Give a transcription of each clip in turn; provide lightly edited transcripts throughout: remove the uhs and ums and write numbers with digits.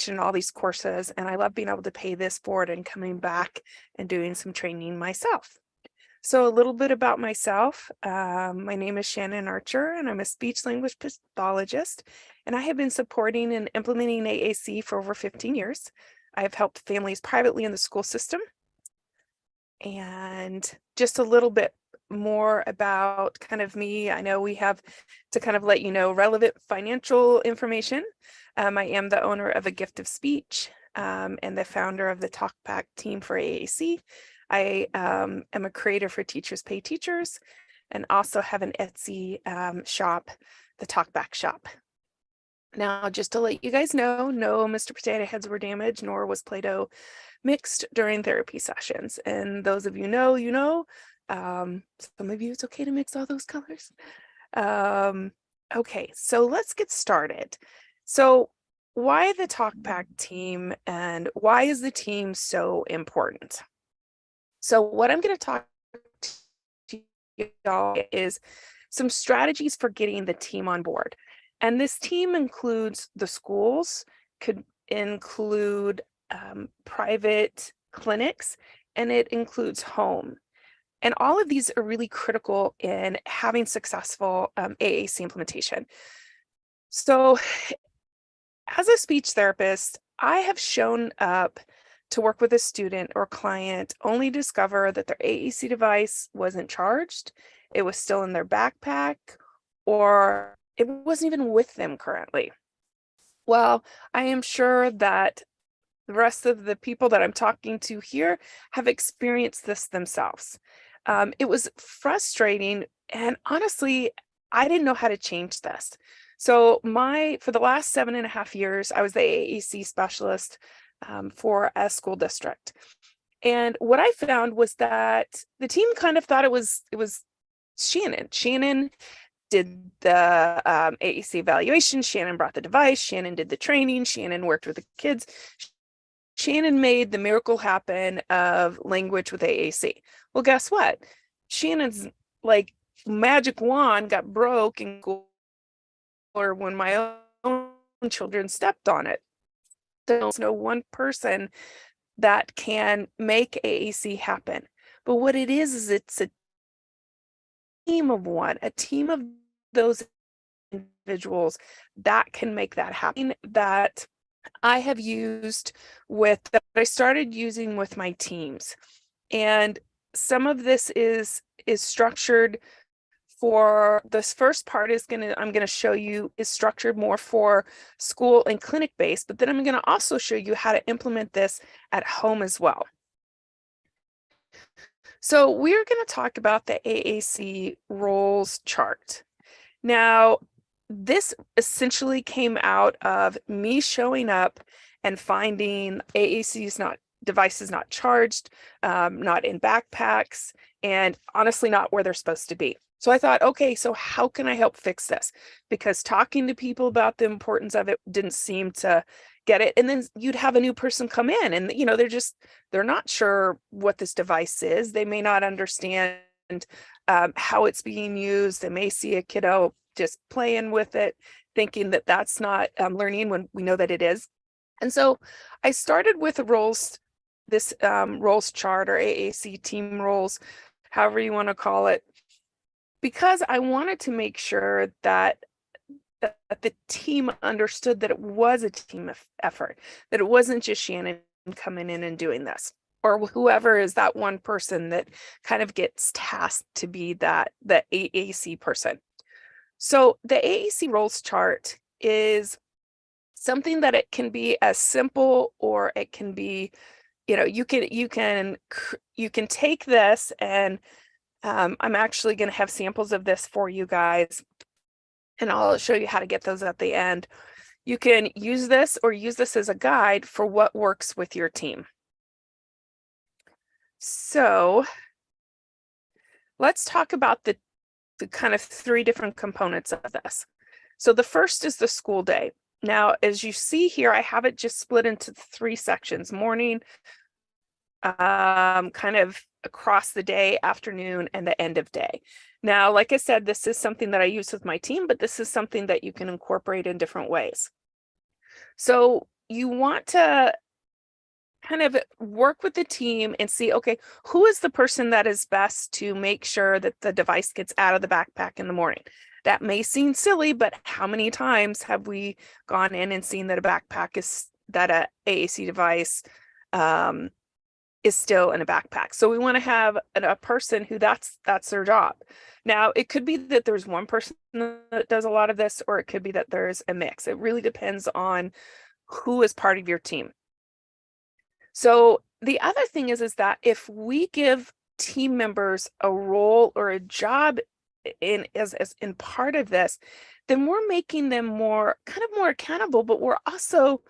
all these courses, and I love being able to pay this forward and coming back and doing some training myself. So a little bit about myself. My name is Shannon Archer, and I'm a speech language pathologist, and I have been supporting and implementing AAC for over 15 years. I have helped families privately in the school system. And just a little bit more about kind of me. I know we have to kind of let you know relevant financial information. I am the owner of A Gift of Speech and the founder of the Talkback team for AAC. I am a creator for Teachers Pay Teachers and also have an Etsy shop, the Talkback shop. Now, just to let you guys know, no Mr. Potato Heads were damaged, nor was Play-Doh mixed during therapy sessions. And those of you know, you know. Some of you, it's okay to mix all those colors. Okay, so let's get started. So why the Talkback team and why is the team so important? So what I'm going to talk to y'all is some strategies for getting the team on board. And this team includes the schools, could include private clinics, and it includes home. And all of these are really critical in having successful AAC implementation. So as a speech therapist, I have shown up to work with a student or client only discover that their AAC device wasn't charged, it was still in their backpack, or it wasn't even with them currently. Well, I am sure that the rest of the people that I'm talking to here have experienced this themselves. It was frustrating, and honestly, I didn't know how to change this. So for the last 7.5 years, I was the AAC specialist for a school district. And what I found was that the team kind of thought it was Shannon. Shannon did the AAC evaluation. Shannon brought the device. Shannon did the training. Shannon worked with the kids. Shannon made the miracle happen of language with AAC. Well, guess what? Shannon's like magic wand got broke in school or when my own children stepped on it. There's no one person that can make AAC happen. But what it is it's a team of one, a team of those individuals that can make that happen, that I have used that I started using with my teams. And some of this is structured for this first part I'm going to show you is structured more for school and clinic based, but then I'm going to also show you how to implement this at home as well. So we're going to talk about the AAC roles chart. Now, this essentially came out of me showing up and finding devices not charged, not in backpacks, and honestly not where they're supposed to be. So I thought, okay, so how can I help fix this? Because talking to people about the importance of it didn't seem to get it. And then you'd have a new person come in and, they're not sure what this device is. They may not understand how it's being used. They may see a kiddo just playing with it, thinking that that's not learning when we know that it is. And so I started with this roles chart or AAC team roles, however you want to call it, because I wanted to make sure that the team understood that it was a team effort, that it wasn't just Shannon coming in and doing this, or whoever is that one person that kind of gets tasked to be the AAC person. So the AAC roles chart is something that it can be as simple, or it can be, you can take this and I'm actually going to have samples of this for you guys, and I'll show you how to get those at the end. You can use this or use this as a guide for what works with your team. So let's talk about the kind of 3 different components of this. So the first is the school day. Now, as you see here, I have it just split into 3 sections: morning, kind of across the day, afternoon, and the end of day. Now, like I said, this is something that I use with my team, but this is something that you can incorporate in different ways. So you want to kind of work with the team and see, okay, who is the person that is best to make sure that the device gets out of the backpack in the morning? That may seem silly, but how many times have we gone in and seen that a AAC device is still in a backpack? So we want to have a person who that's their job. Now, it could be that there's one person that does a lot of this, or it could be that there's a mix. It really depends on who is part of your team. So the other thing is that if we give team members a role or a job in part of this, then we're making them more accountable, but we're also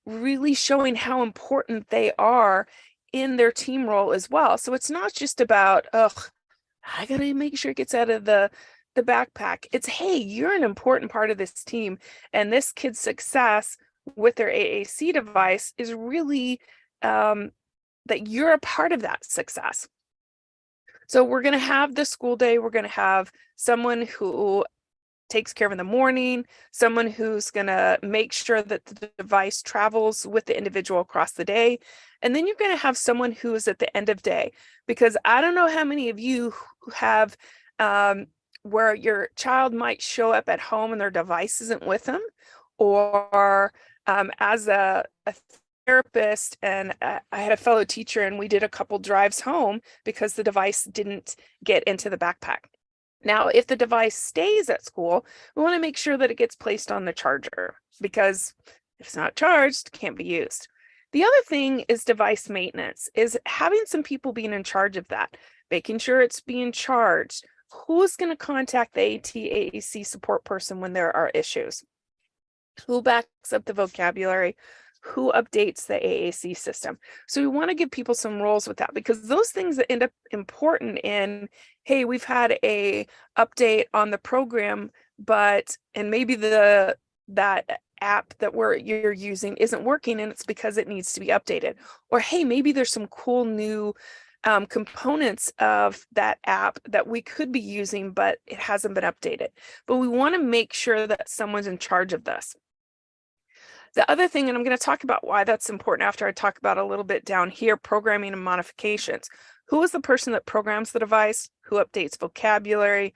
really showing how important they are in their team role as well. So it's not just about, I gotta make sure it gets out of the backpack. It's, hey, you're an important part of this team, and this kid's success with their AAC device is really that you're a part of that success. So we're going to have the school day. We're going to have someone who takes care of in the morning, someone who's going to make sure that the device travels with the individual across the day. And then you're going to have someone who is at the end of day, because I don't know how many of you who have where your child might show up at home and their device isn't with them, or as a therapist, and I had a fellow teacher, and we did a couple drives home because the device didn't get into the backpack. Now, if the device stays at school, we want to make sure that it gets placed on the charger, because if it's not charged, it can't be used. The other thing is device maintenance, is having some people being in charge of that, making sure it's being charged. Who's going to contact the AAC support person when there are issues? Who backs up the vocabulary? Who updates the AAC system? So we want to give people some roles with that, because those things that end up important in, hey, we've had a update on the program, and maybe that app that you're using isn't working, and it's because it needs to be updated. Or, hey, maybe there's some cool new components of that app that we could be using, but it hasn't been updated. But we want to make sure that someone's in charge of this. The other thing, and I'm going to talk about why that's important after I talk about a little bit down here, programming and modifications. Who is the person that programs the device? Who updates vocabulary?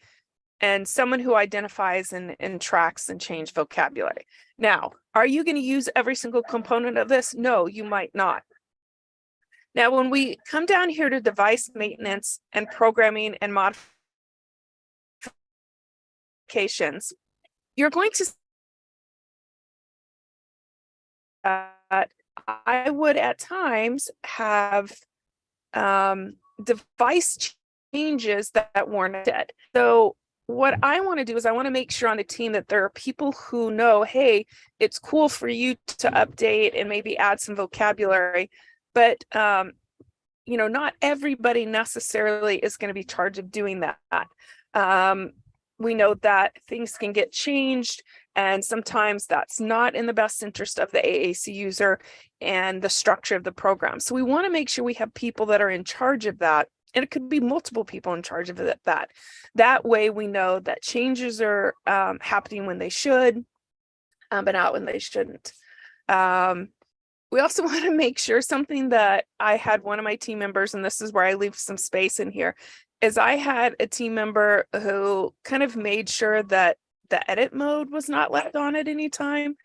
And someone who identifies and tracks and change vocabulary. Now, are you going to use every single component of this? No, you might not. Now, when we come down here to device maintenance and programming and modifications, you're going to I would at times have device changes that warranted. So what I want to do is I want to make sure on the team that there are people who know, hey, it's cool for you to update and maybe add some vocabulary, but not everybody necessarily is going to be charged of doing that. We know that things can get changed, and sometimes that's not in the best interest of the AAC user and the structure of the program. So we want to make sure we have people that are in charge of that. And it could be multiple people in charge of that. That way we know that changes are happening when they should, but not when they shouldn't. We also want to make sure, something that I had one of my team members, and this is where I leave some space in here, is I had a team member who kind of made sure that the edit mode was not left on at any time,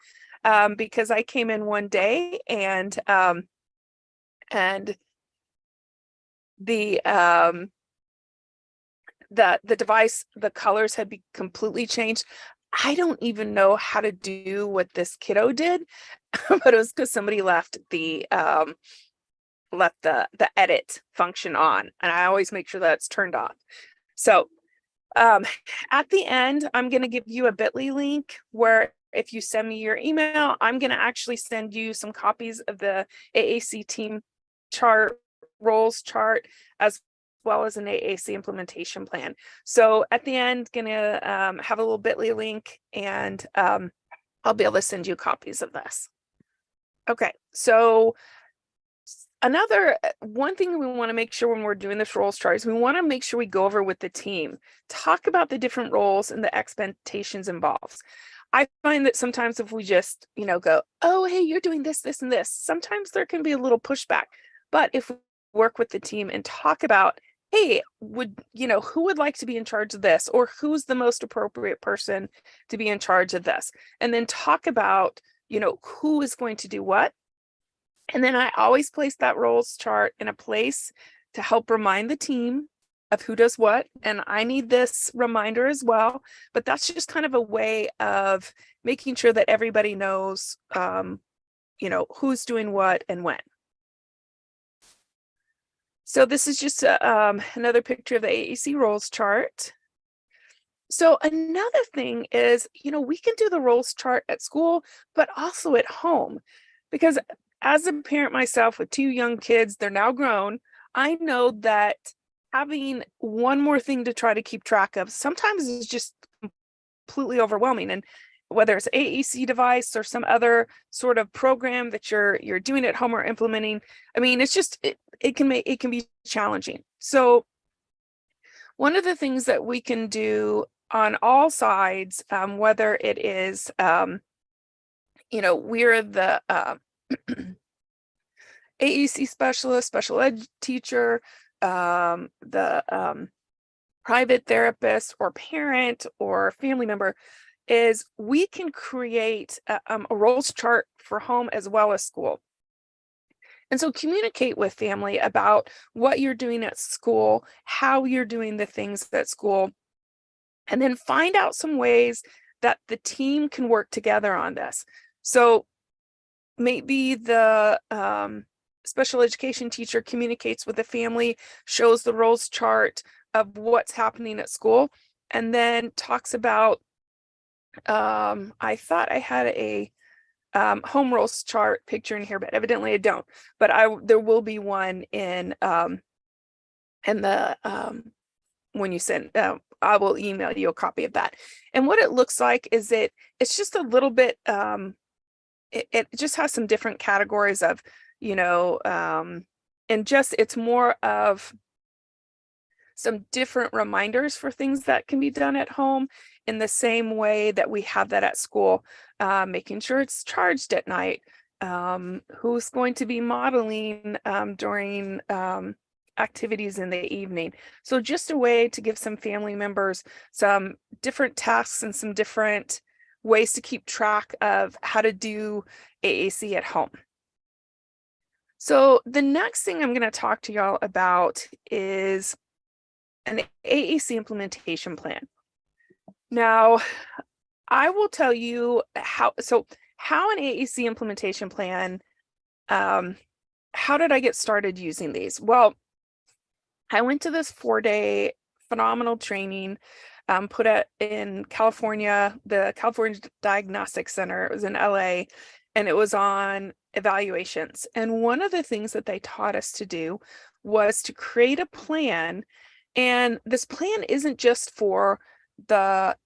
because I came in one day and the device, the colors had been completely changed. I don't even know how to do what this kiddo did, but it was because somebody left the edit function on, and I always make sure that it's turned off. So at the end, I'm going to give you a bit.ly link where if you send me your email, I'm going to actually send you some copies of the AAC team roles chart, as well as an AAC implementation plan. So at the end, gonna have a little bit.ly link, and I'll be able to send you copies of this. Okay, so one thing we want to make sure when we're doing this roles chart is we want to make sure we go over with the team, talk about the different roles and the expectations involved. I find that sometimes if we just, go, oh, hey, you're doing this, this, and this, sometimes there can be a little pushback. But if we work with the team and talk about, hey, who would like to be in charge of this? Or who's the most appropriate person to be in charge of this? And then talk about, who is going to do what. And then I always place that roles chart in a place to help remind the team of who does what. And I need this reminder as well. But that's just kind of a way of making sure that everybody knows, who's doing what and when. So this is just another picture of the AAC roles chart. So another thing is, we can do the roles chart at school, but also at home, because as a parent myself with 2 young kids, they're now grown. I know that having one more thing to try to keep track of sometimes is just completely overwhelming. And whether it's AAC device or some other sort of program that you're doing at home or implementing, I mean, it's just it can be challenging. So one of the things that we can do on all sides, whether it is, we're the AAC specialist, special ed teacher, the private therapist or parent or family member, is we can create a roles chart for home as well as school. And so communicate with family about what you're doing at school, how you're doing the things at school, and then find out some ways that the team can work together on this. So maybe the special education teacher communicates with the family, shows the roles chart of what's happening at school, and then talks about, I thought I had a home roles chart picture in here, but evidently I don't. But there will be one in the when you send. I will email you a copy of that. And what it looks like is it's just a little bit. It just has some different categories of, and just it's more of some different reminders for things that can be done at home in the same way that we have that at school, making sure it's charged at night, who's going to be modeling during activities in the evening. So just a way to give some family members some different tasks and some different ways to keep track of how to do AAC at home. So the next thing I'm going to talk to y'all about is an AAC implementation plan. Now, I will tell you how an AAC implementation plan, how did I get started using these? Well, I went to this 4-day phenomenal training put out in California, the California Diagnostic Center. It was in LA, and it was on evaluations. And one of the things that they taught us to do was to create a plan. And this plan isn't just for the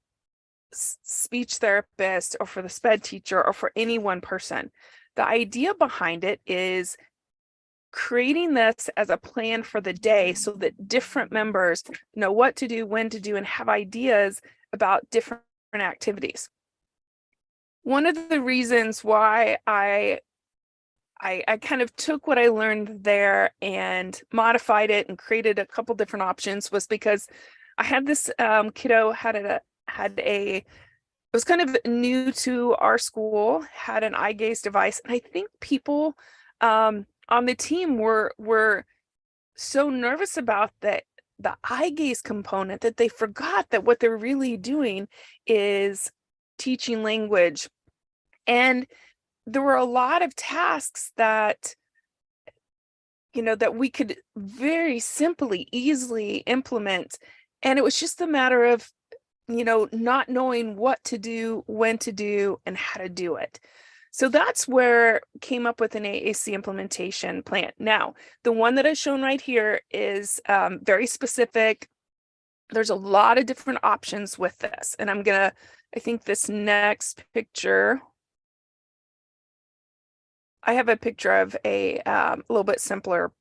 speech therapist or for the SPED teacher or for any one person. The idea behind it is creating this as a plan for the day so that different members know what to do, when to do, and have ideas about different activities. One of the reasons why I kind of took what I learned there and modified it and created a couple different options was because I had this kiddo it was kind of new to our school, had an eye gaze device. And I think people on the team were so nervous about the eye gaze component that they forgot that what they're really doing is teaching language. And there were a lot of tasks that, that we could very simply, easily implement. And it was just a matter of, not knowing what to do, when to do, and how to do it. So that's where came up with an AAC implementation plan. Now, the one that I've shown right here is very specific. There's a lot of different options with this. And I think this next picture, I have a picture of a little bit simpler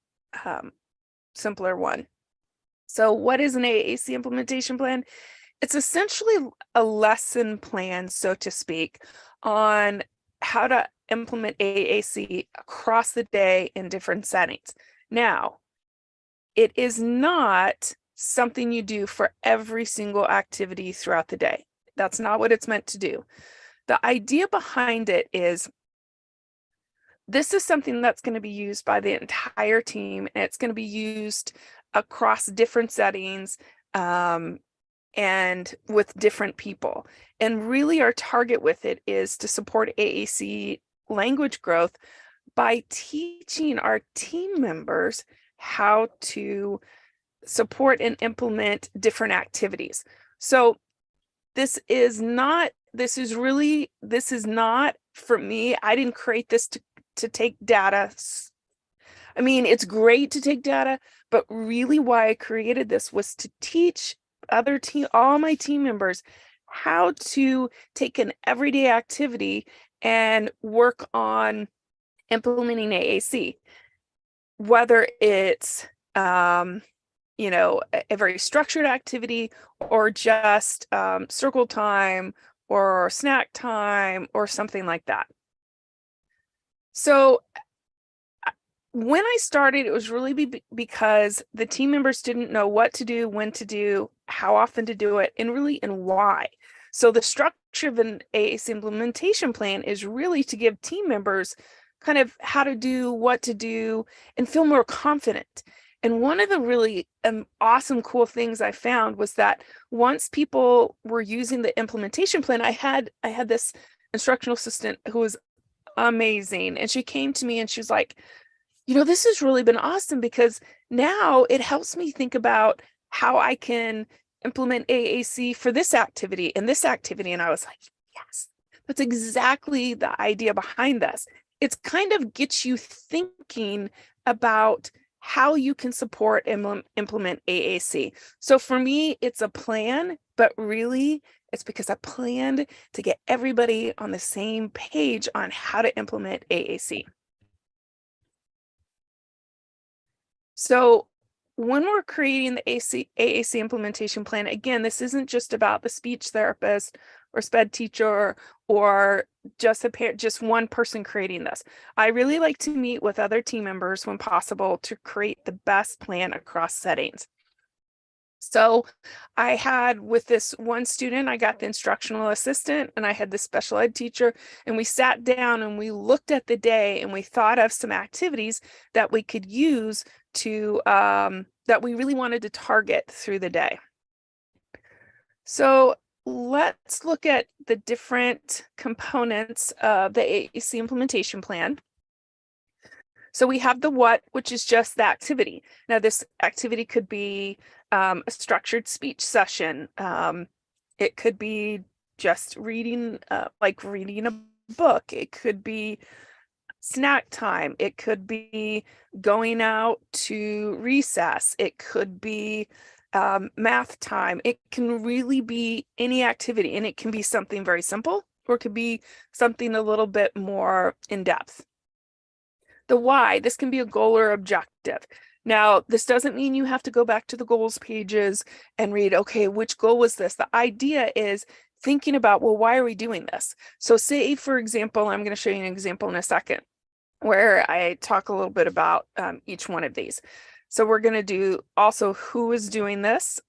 one. So what is an AAC implementation plan? It's essentially a lesson plan, so to speak, on how to implement AAC across the day in different settings. Now, it is not something you do for every single activity throughout the day. That's not what it's meant to do. The idea behind it is this is something that's going to be used by the entire team, and it's going to be used across different settings and with different people. And really, our target with it is to support AAC language growth by teaching our team members how to support and implement different activities. So this is not for me. I didn't create this to take data. I mean, it's great to take data, but really why I created this was to teach all my team members how to take an everyday activity and work on implementing AAC, whether it's a very structured activity or just circle time or snack time or something like that. So when I started, it was really because the team members didn't know what to do, when to do, how often to do it, and why. So the structure of an AAC implementation plan is really to give team members kind of how to do, what to do, and feel more confident. And one of the really awesome, cool things I found was that once people were using the implementation plan, I had this instructional assistant who was amazing. And she came to me and she was like, this has really been awesome because now it helps me think about how I can implement AAC for this activity and this activity. And I was like, yes, that's exactly the idea behind this. It's kind of gets you thinking about how you can support and implement AAC. So for me, it's a plan, but really it's because I planned to get everybody on the same page on how to implement AAC. So when we're creating the AAC implementation plan, again, this isn't just about the speech therapist or SPED teacher or just one person creating this. I really like to meet with other team members when possible to create the best plan across settings. So I had with this one student, I got the instructional assistant and I had the special ed teacher, and we sat down and we looked at the day and we thought of some activities that we could use to that we really wanted to target through the day. So let's look at the different components of the AAC implementation plan. So we have the what, which is just the activity. Now this activity could be a structured speech session. It could be just reading, like reading a book. It could be snack time. It could be going out to recess. It could be math time. It can really be any activity, and it can be something very simple, or it could be something a little bit more in depth. The why, this can be a goal or objective. Now, this doesn't mean you have to go back to the goals pages and read, okay, which goal was this? The idea is thinking about, well, why are we doing this? So say, for example, I'm going to show you an example in a second where I talk a little bit about each one of these. So we're going to do also who is doing this,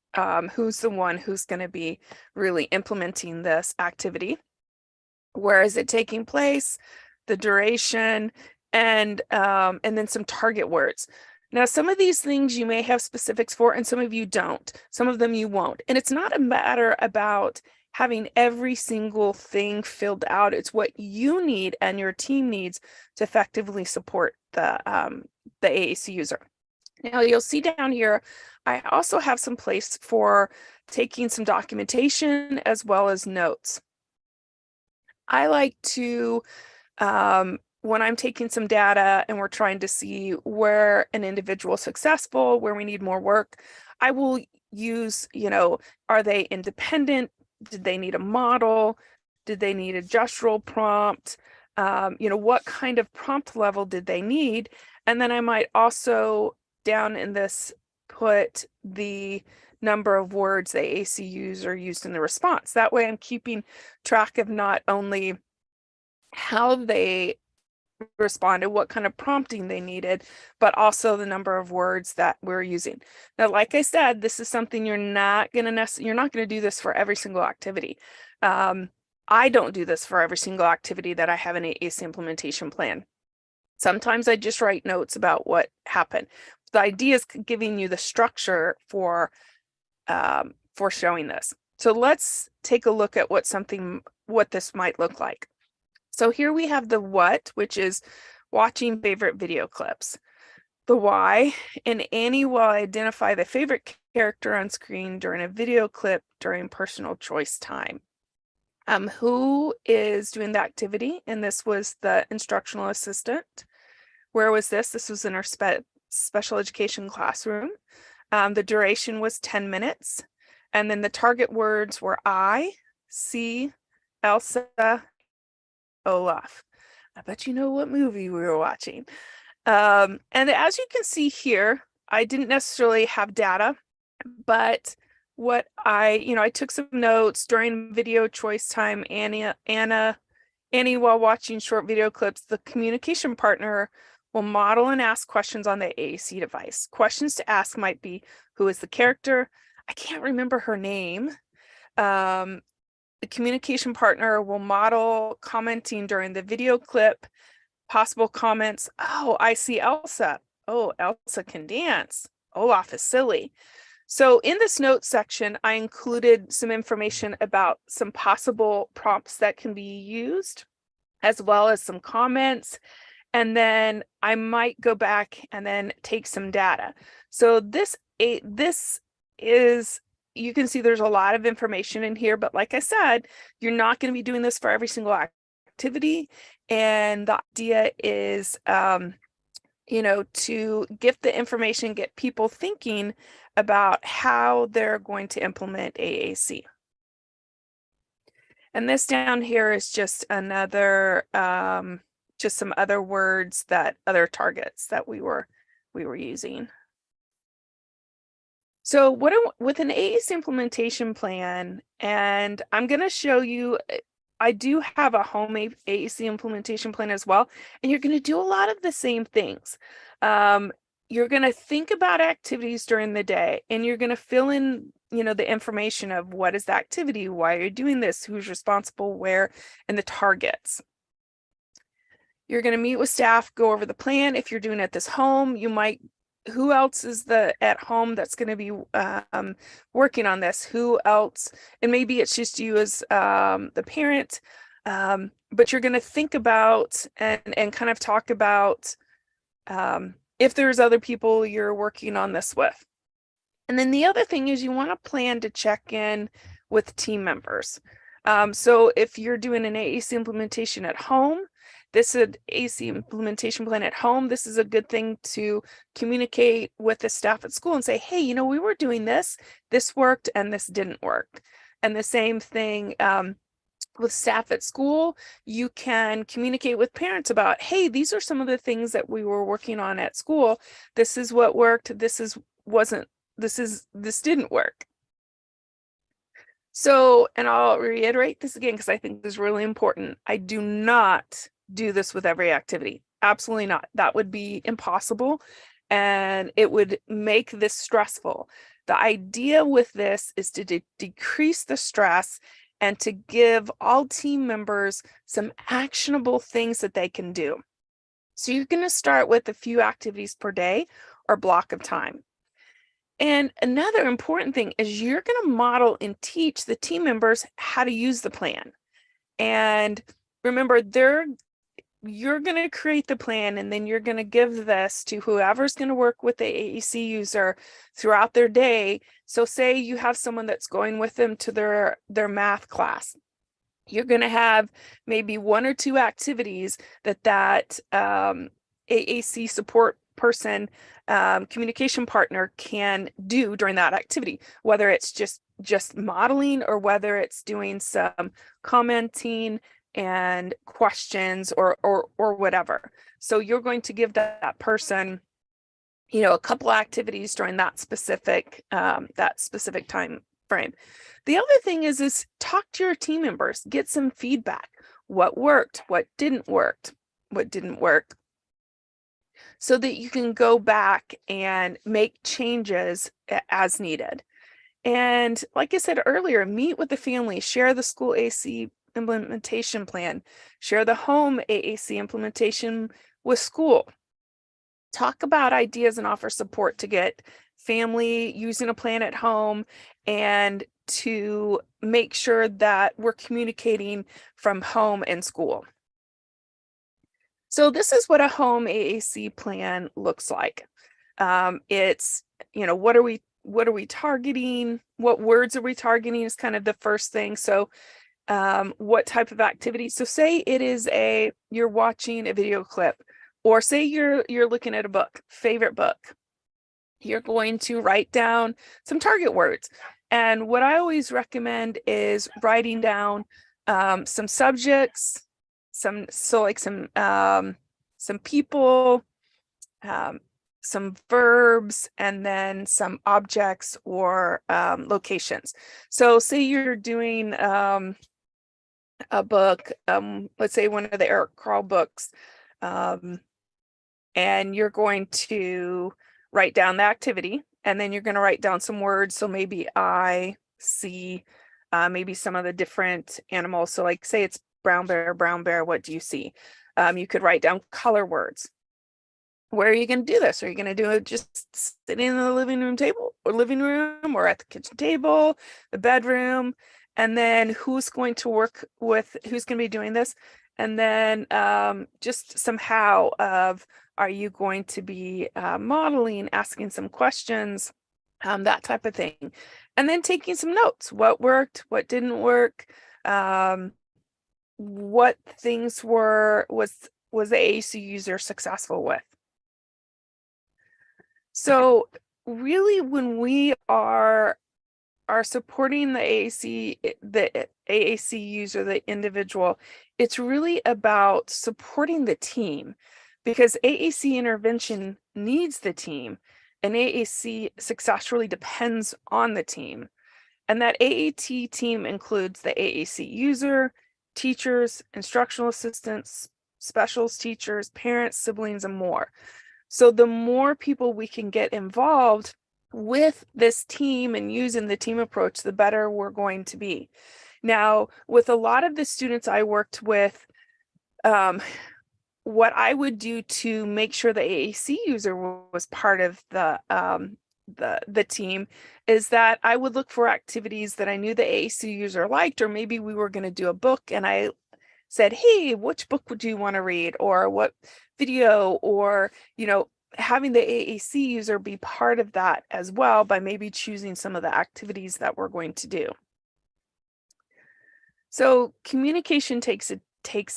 who's the one who's going to be really implementing this activity, where is it taking place, the duration, and then some target words. Now, some of these things you may have specifics for, and some of you don't. Some of them you won't. And it's not a matter about having every single thing filled out. It's what you need and your team needs to effectively support the AAC user. Now, you'll see down here, I also have some place for taking some documentation as well as notes. I like to when I'm taking some data and we're trying to see where an individual is successful, where we need more work, I will use, are they independent? Did they need a model? Did they need a gestural prompt? What kind of prompt level did they need? And then I might also down in this put the number of words the AAC user used in the response. That way I'm keeping track of not only how they responded, what kind of prompting they needed, but also the number of words that we're using. Now, like I said, this is something you're not going to do this for every single activity. I don't do this for every single activity that I have an AAC implementation plan. Sometimes I just write notes about what happened. The idea is giving you the structure for showing this. So let's take a look at what this might look like. So here we have the what, which is watching favorite video clips. The why, and Annie will identify the favorite character on screen during a video clip during personal choice time. Who is doing the activity? And this was the instructional assistant. Where was this? This was in our special education classroom. The duration was 10 minutes. And then the target words were I, see, Elsa, Olaf. I bet you know what movie we were watching. And as you can see here, I didn't necessarily have data, but what I took some notes during video choice time. Annie, while watching short video clips, the communication partner will model and ask questions on the AAC device. Questions to ask might be, who is the character? I can't remember her name. The communication partner will model commenting during the video clip, possible comments. Oh, I see Elsa. Oh, Elsa can dance. Olaf is silly. So in this notes section, I included some information about some possible prompts that can be used, as well as some comments. And then I might go back and then take some data. So this is, you can see there's a lot of information in here, but like I said, you're not going to be doing this for every single activity. And the idea is, to get the information, get people thinking about how they're going to implement AAC. And this down here is just another, just some other words other targets that we were using. So with an AAC implementation plan, and I'm going to show you, I do have a home AAC implementation plan as well, and you're going to do a lot of the same things. You're going to think about activities during the day, and you're going to fill in, the information of what is the activity, why are you doing this, who's responsible, where, and the targets. You're going to meet with staff, go over the plan. If you're doing it at this home, who else is at home that's going to be working on this? Who else? And maybe it's just you as the parent, but you're going to think about and kind of talk about if there's other people you're working on this with. And then the other thing is you want to plan to check in with team members. So if you're doing an AAC implementation at home, this is an AAC implementation plan at home. This is a good thing to communicate with the staff at school and say, hey, we were doing this worked and this didn't work. And the same thing with staff at school, you can communicate with parents about, hey, these are some of the things that we were working on at school. This is what worked. This didn't work. So, and I'll reiterate this again, because I think this is really important. I do not do this with every activity. Absolutely not. That would be impossible, and it would make this stressful. The idea with this is to decrease the stress and to give all team members some actionable things that they can do. So you're going to start with a few activities per day or block of time. And another important thing is you're going to model and teach the team members how to use the plan. And remember, you're going to create the plan, and then you're going to give this to whoever's going to work with the AAC user throughout their day. So say you have someone that's going with them to their math class. You're going to have maybe one or two activities that AAC support person, communication partner can do during that activity, whether it's just modeling or whether it's doing some commenting and questions or whatever. So you're going to give that person a couple activities during that specific time frame. The other thing is talk to your team members, get some feedback. What worked, what didn't work, so that you can go back and make changes as needed. And like I said earlier, meet with the family, share the school AAC implementation plan, share the home AAC implementation with school. Talk about ideas and offer support to get family using a plan at home, and to make sure that we're communicating from home and school. So this is what a home AAC plan looks like. It's, what are we targeting? What words are we targeting is kind of the first thing. So what type of activity? So say it is you're watching a video clip, or say you're looking at a book, favorite book. You're going to write down some target words. And what I always recommend is writing down some subjects, some people, some verbs, and then some objects or locations. So say you're doing a book, let's say one of the Eric Carle books, and you're going to write down the activity, and then you're going to write down some words. So maybe I see, maybe some of the different animals. So like say it's brown bear, what do you see? You could write down color words. Where are you going to do this? Are you going to do it just sitting in the living room or at the kitchen table, the bedroom? And then who's going to be doing this? And then just somehow are you going to be modeling, asking some questions, that type of thing. And then taking some notes. What worked, what didn't work, what things was the AAC user successful with. So really, when we are supporting the AAC user, the individual, it's really about supporting the team, because AAC intervention needs the team, and AAC success really depends on the team. And that AAT team includes the AAC user, teachers, instructional assistants, specials teachers, parents, siblings, and more. So the more people we can get involved with this team and using the team approach, the better we're going to be. Now, with a lot of the students I worked with, what I would do to make sure the AAC user was part of the team is that I would look for activities that I knew the AAC user liked, or maybe we were going to do a book and I said, hey, which book would you want to read, or what video, or having the AAC user be part of that as well, by maybe choosing some of the activities that we're going to do. So communication takes a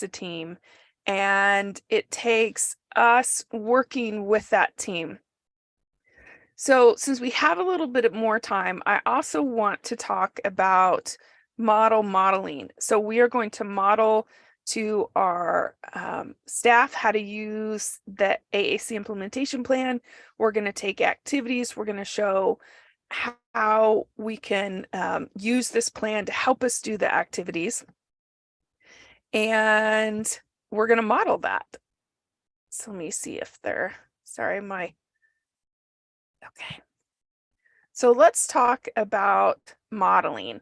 team, and it takes us working with that team. So since we have a little bit more time, I also want to talk about modeling. So we are going to model to our staff how to use the AAC implementation plan. We're going to take activities. We're going to show how we can use this plan to help us do the activities. And we're going to model that. So let me see if okay. So let's talk about modeling.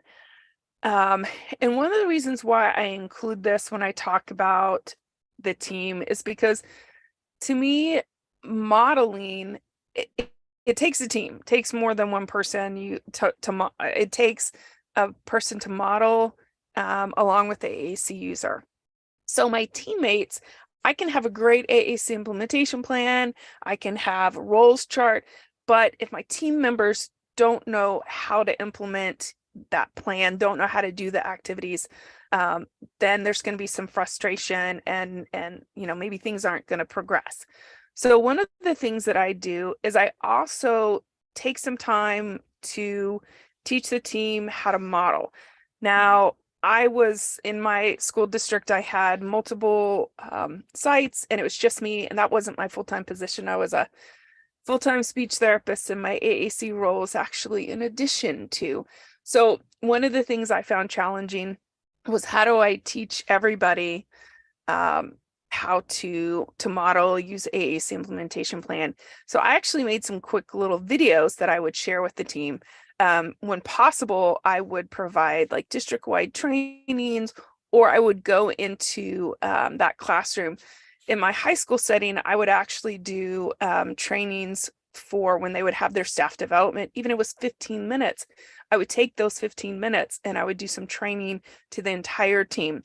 And one of the reasons why I include this when I talk about the team is because, to me, modeling, it takes a team. It takes more than one person. It takes a person to model along with the AAC user. So my teammates, I can have a great AAC implementation plan. I can have a roles chart, but if my team members don't know how to implement that plan, don't know how to do the activities, then there's going to be some frustration, and maybe things aren't going to progress. So one of the things that I do is I also take some time to teach the team how to model. Now, I was in my school district, I had multiple sites, and it was just me, and that wasn't my full-time position. I was a full-time speech therapist, and my AAC role is actually in addition to. So one of the things I found challenging was, how do I teach everybody how to model, use AAC implementation plan? So I actually made some quick little videos that I would share with the team. When possible, I would provide like district-wide trainings, or I would go into that classroom. In my high school setting, I would actually do trainings for when they would have their staff development. Even if it was 15 minutes, I would take those 15 minutes and I would do some training to the entire team,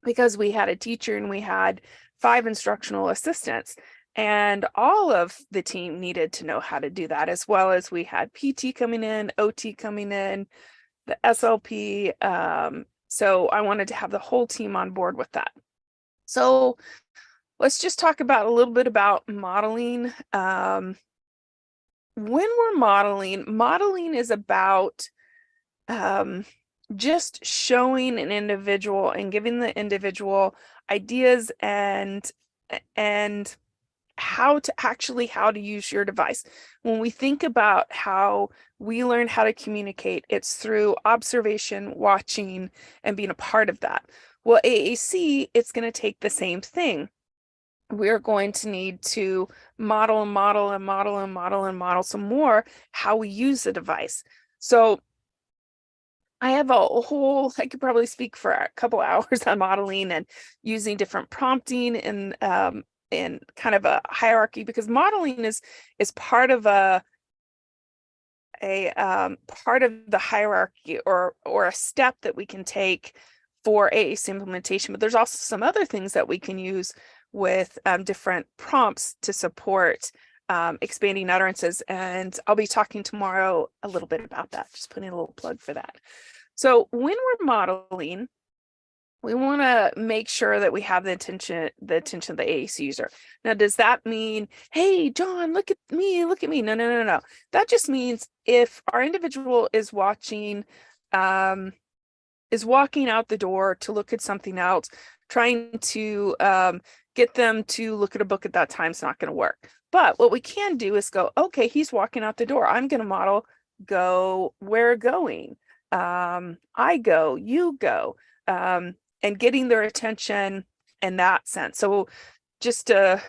because we had a teacher and we had 5 instructional assistants, and all of the team needed to know how to do that, as well as we had PT coming in, OT coming in, the SLP. So I wanted to have the whole team on board with that. So let's just talk about a little bit about modeling. When we're modeling is about just showing an individual and giving the individual ideas and how to use your device. When we think about how we learn how to communicate, it's through observation, watching, and being a part of that. Well, AAC, it's going to take the same thing. We're going to need to model some more how we use the device. So I have a whole, I could probably speak for a couple hours on modeling and using different prompting and kind of a hierarchy, because modeling is part of a part of the hierarchy, or a step that we can take for AAC implementation. But there's also some other things that we can use with different prompts to support expanding utterances. And I'll be talking tomorrow a little bit about that, just putting a little plug for that. So when we're modeling, we want to make sure that we have the attention of the AAC user. Now, does that mean, hey, John, look at me, look at me? No. That just means if our individual is watching, is walking out the door to look at something else, trying to get them to look at a book at that time is not going to work. But what we can do is go, okay, he's walking out the door. I'm going to model, go, we're going. I go, you go. And getting their attention in that sense. So just to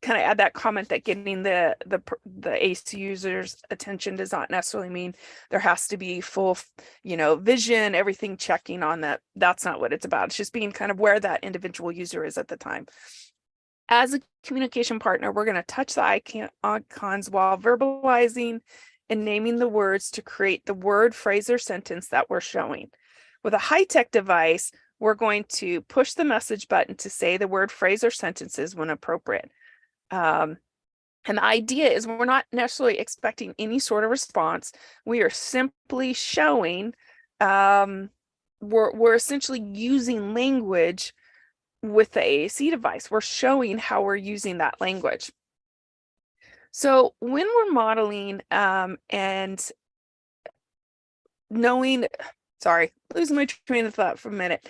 kind of add that comment that getting the AAC user's attention does not necessarily mean there has to be full, vision, everything checking on that. That's not what it's about. It's just being kind of where that individual user is at the time. As a communication partner, we're going to touch the icons while verbalizing and naming the words to create the word, phrase, or sentence that we're showing. With a high-tech device, we're going to push the message button to say the word, phrase, or sentences when appropriate. And the idea is we're not necessarily expecting any sort of response. We are simply showing, we're essentially using language with the AAC device. We're showing how we're using that language. So when we're modeling and knowing, sorry, losing my train of thought for a minute.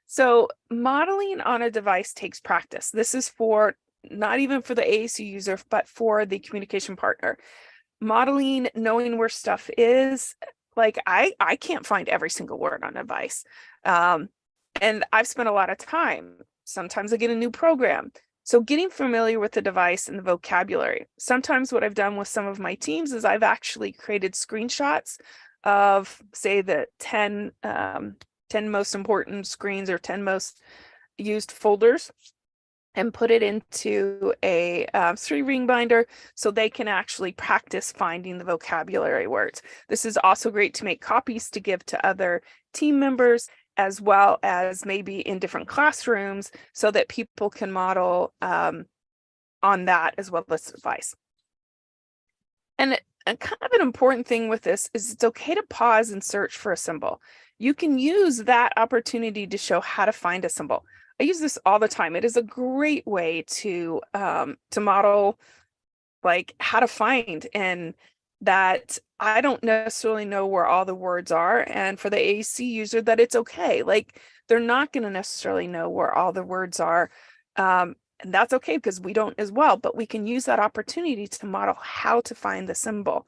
So modeling on a device takes practice. This is for not even for the AAC user, but for the communication partner. Modeling, knowing where stuff is, like I can't find every single word on a device. And I've spent a lot of time. Sometimes I get a new program. So getting familiar with the device and the vocabulary. Sometimes what I've done with some of my teams is I've actually created screenshots of, say, the 10 most important screens or 10 most used folders, and put it into a 3-ring binder so they can actually practice finding the vocabulary words. This is also great to make copies to give to other team members, as well as maybe in different classrooms, so that people can model on that as well as advice. And kind of an important thing with this is it's okay to pause and search for a symbol. You can use that opportunity to show how to find a symbol. I use this all the time. It is a great way to model like how to find, and that I don't necessarily know where all the words are. And for the AAC user, that it's okay. Like they're not going to necessarily know where all the words are. And that's okay because we don't as well, but we can use that opportunity to model how to find the symbol.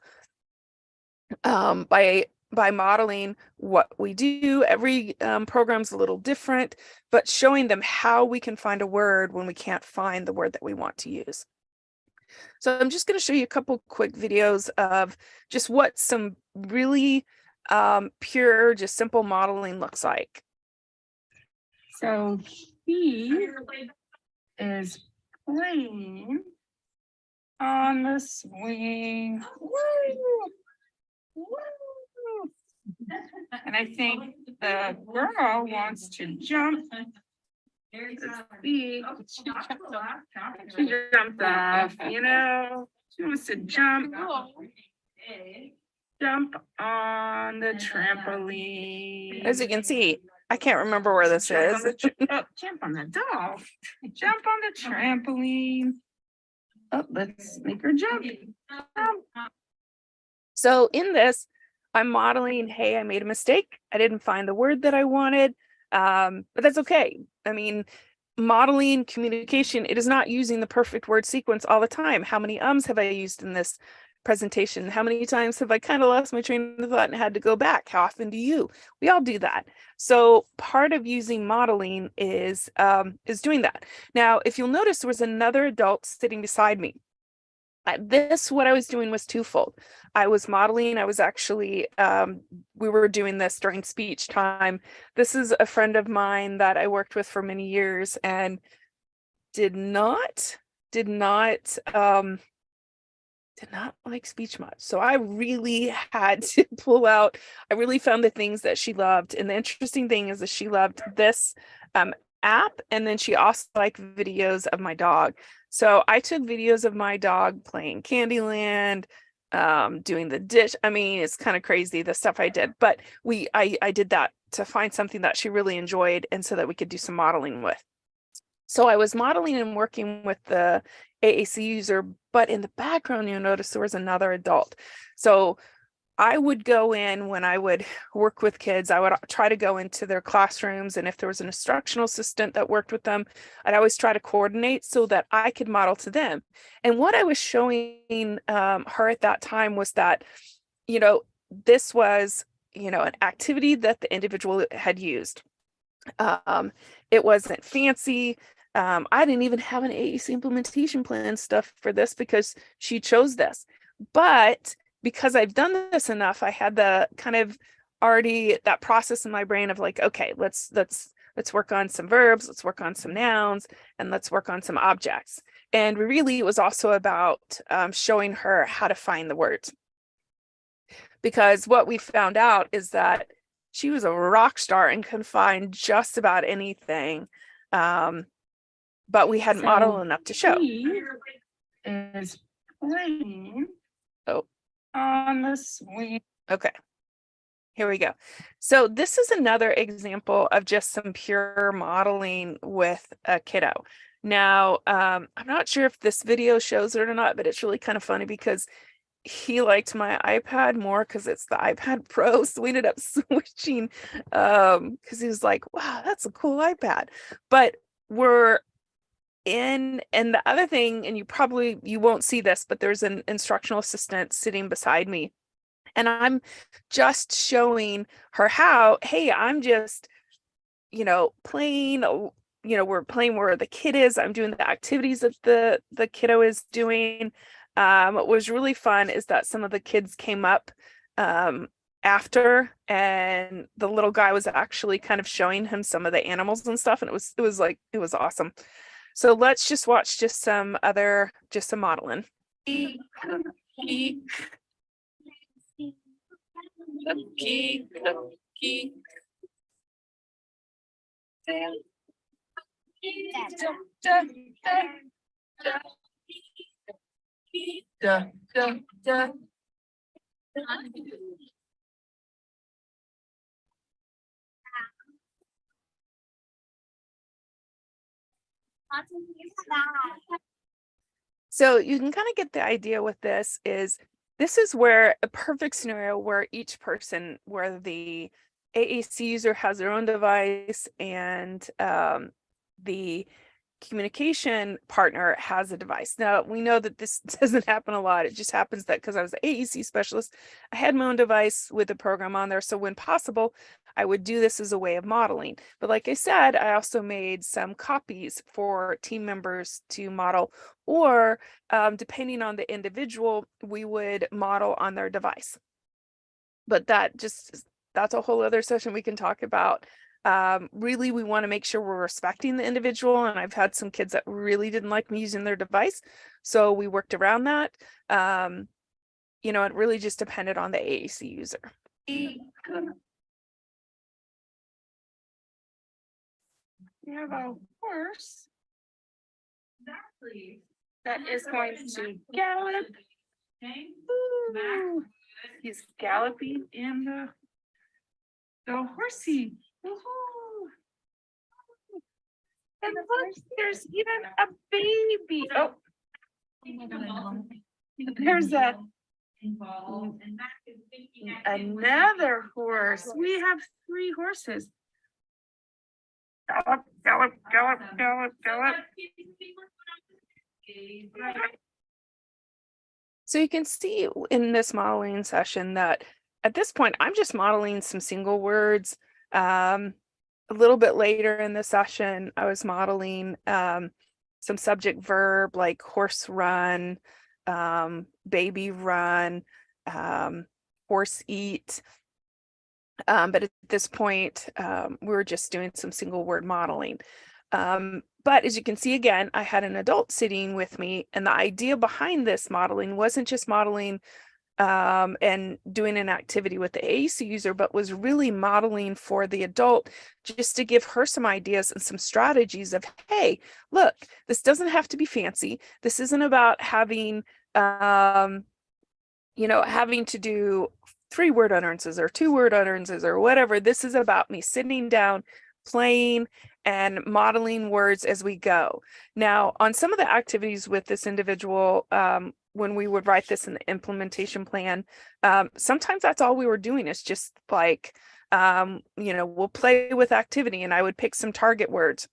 By modeling what we do. Every program's a little different, but showing them how we can find a word when we can't find the word that we want to use. So I'm just going to show you a couple quick videos of just what some really pure, just simple modeling looks like. So he is playing on the swing. Woo! Woo! And I think the girl wants to jump. Let's see. She jumped off, you know. She wants to jump. Jump on the trampoline. As you can see, I can't remember where this is. Jump on the doll. Jump on the trampoline. Oh, let's make her jump. So in this, I'm modeling, hey, I made a mistake. I didn't find the word that I wanted, but that's okay. I mean, modeling communication, it is not using the perfect word sequence all the time. How many ums have I used in this presentation? How many times have I kind of lost my train of thought and had to go back? How often do you? We all do that. So part of using modeling is doing that. Now, if you'll notice, there was another adult sitting beside me. What I was doing was twofold. I was modeling, I was actually, we were doing this during speech time. This is a friend of mine that I worked with for many years and did not like speech much. So I really had to pull out, I really found the things that she loved. And the interesting thing is that she loved this app, and then she also liked videos of my dog. So I took videos of my dog playing Candyland, doing the dish. I mean, it's kind of crazy the stuff I did, but I did that to find something that she really enjoyed, and so that we could do some modeling with. So I was modeling and working with the AAC user, but in the background, you'll notice there was another adult. So I would go in when I would work with kids, I would try to go into their classrooms. And if there was an instructional assistant that worked with them, I'd always try to coordinate so that I could model to them. And what I was showing her at that time was that, you know, this was, you know, an activity that the individual had used. It wasn't fancy. I didn't even have an AAC implementation plan stuff for this because she chose this. But because I've done this enough, I had the kind of already that process in my brain of like, okay, let's work on some verbs, let's work on some nouns, and let's work on some objects. And really, it was also about showing her how to find the words. Because what we found out is that she was a rock star and could find just about anything. But we hadn't modeled enough to show. He is playing on the swing. Okay, here we go. So this is another example of just some pure modeling with a kiddo. Now, I'm not sure if this video shows it or not, but it's really kind of funny because he liked my iPad more because it's the iPad Pro. So we ended up switching because he was like, wow, that's a cool iPad. But we're in, and the other thing, and you won't see this, but there's an instructional assistant sitting beside me. And I'm just showing her how, hey, I'm just, you know, playing, you know, we're playing where the kid is. I'm doing the activities that the kiddo is doing. What was really fun is that some of the kids came up after, and the little guy was actually kind of showing him some of the animals and stuff. And it was awesome. So let's just watch some modeling. So you can kind of get the idea with this is where a perfect scenario where each person, where the AAC user has their own device and the communication partner has a device. Now, we know that this doesn't happen a lot. It just happens that because I was an AAC specialist, I had my own device with the program on there. So when possible, I would do this as a way of modeling. But like I said, I also made some copies for team members to model, or depending on the individual, we would model on their device. But that's a whole other session we can talk about. Really, we want to make sure we're respecting the individual. And I've had some kids that really didn't like me using their device. So we worked around that. It really just depended on the AAC user. We have a horse that is going to gallop. Ooh, he's galloping in the horsey. Woohoo. And look, there's even a baby. Oh, there's another horse. We have 3 horses. Gallop, gallop, gallop, gallop, gallop. So you can see in this modeling session that at this point, I'm just modeling some single words. A little bit later in the session, I was modeling some subject verb like horse run, baby run, horse eat. But at this point, we were just doing some single word modeling. But as you can see, again, I had an adult sitting with me, and the idea behind this modeling wasn't just modeling and doing an activity with the AAC user, but was really modeling for the adult, just to give her some ideas and some strategies of, hey, look, this doesn't have to be fancy. This isn't about having, having to do 3-word utterances or 2-word utterances or whatever. This is about me sitting down, playing, and modeling words as we go. Now, on some of the activities with this individual, when we would write this in the implementation plan, sometimes that's all we were doing is just like, we'll play with activity, and I would pick some target words.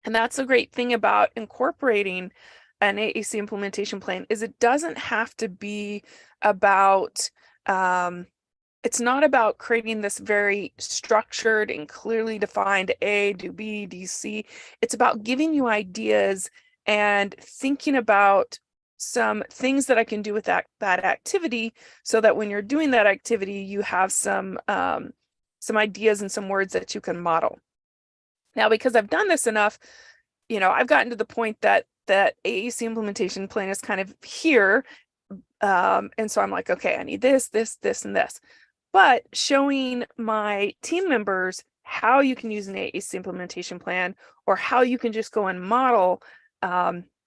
And that's the great thing about incorporating an AAC implementation plan, is it doesn't have to be about, it's not about creating this very structured and clearly defined A, do B, D, C. It's about giving you ideas and thinking about some things that I can do with that activity, so that when you're doing that activity, you have some ideas and some words that you can model. Now, because I've done this enough, I've gotten to the point that AAC implementation plan is kind of here. And so I'm like, okay, I need this, this, this, and this. But showing my team members how you can use an AAC implementation plan, or how you can just go and model,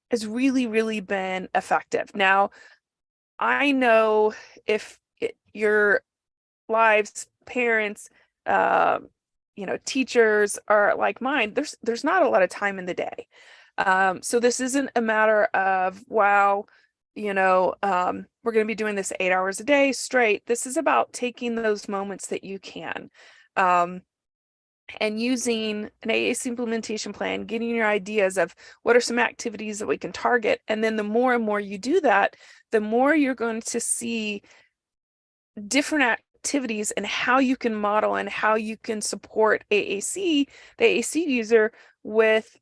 has really, really been effective. Now, I know if your lives, parents, teachers are like mine, there's not a lot of time in the day. So this isn't a matter of, wow, we're going to be doing this 8 hours a day straight. This is about taking those moments that you can, and using an AAC implementation plan, getting your ideas of what are some activities that we can target. And then the more and more you do that, the more you're going to see different activities and how you can model and how you can support the AAC user with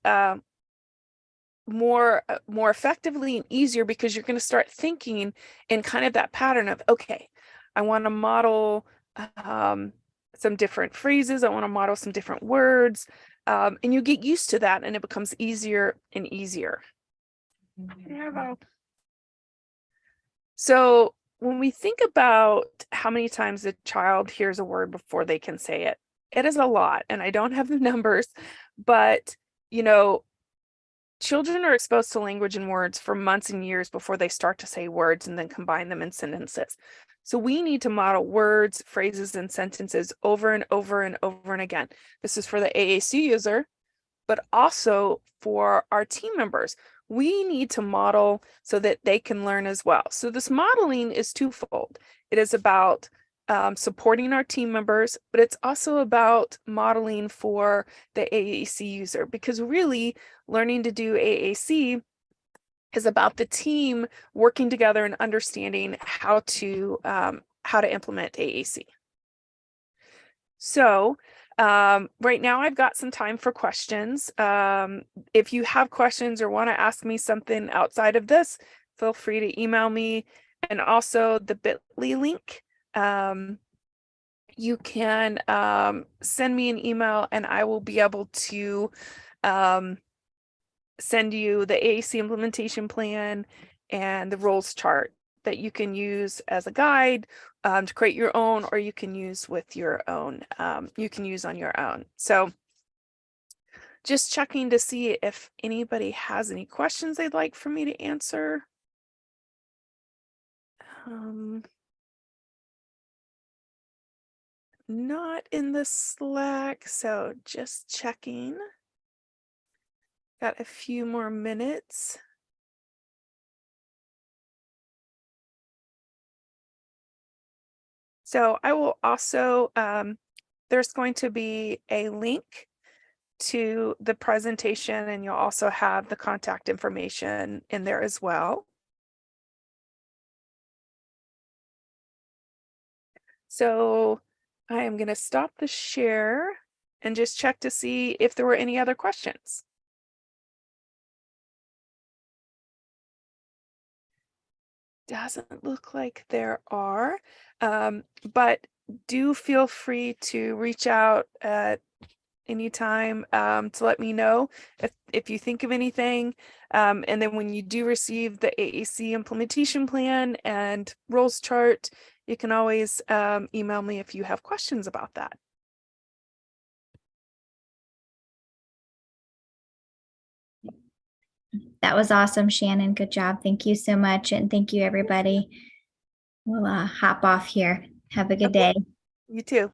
more effectively and easier, because you're going to start thinking in kind of that pattern of, okay, I want to model some different phrases. I want to model some different words. And you get used to that, and it becomes easier and easier. So when we think about how many times a child hears a word before they can say it, it is a lot. And I don't have the numbers, but, children are exposed to language and words for months and years before they start to say words and then combine them in sentences. So we need to model words, phrases, and sentences over and over and over and again. This is for the AAC user, but also for our team members. We need to model so that they can learn as well. So this modeling is twofold. It is about supporting our team members, but it's also about modeling for the AAC user, because really learning to do AAC is about the team working together and understanding how to implement AAC. So right now I've got some time for questions. If you have questions or want to ask me something outside of this, feel free to email me. And also the bit.ly link. You can send me an email and I will be able to send you the AAC implementation plan and the roles chart that you can use as a guide to create your own, or you can use with your own, you can use on your own. So just checking to see if anybody has any questions they'd like for me to answer. Not in the Slack, so just checking. Got a few more minutes. So I will also, there's going to be a link to the presentation, and you'll also have the contact information in there as well. So I am going to stop the share and just check to see if there were any other questions. Doesn't look like there are, but do feel free to reach out at any time to let me know if you think of anything. And then when you do receive the AAC implementation plan and roles chart, you can always email me if you have questions about that. That was awesome, Shannon. Good job. Thank you so much. And thank you, everybody. We'll hop off here. Have a good day. You too.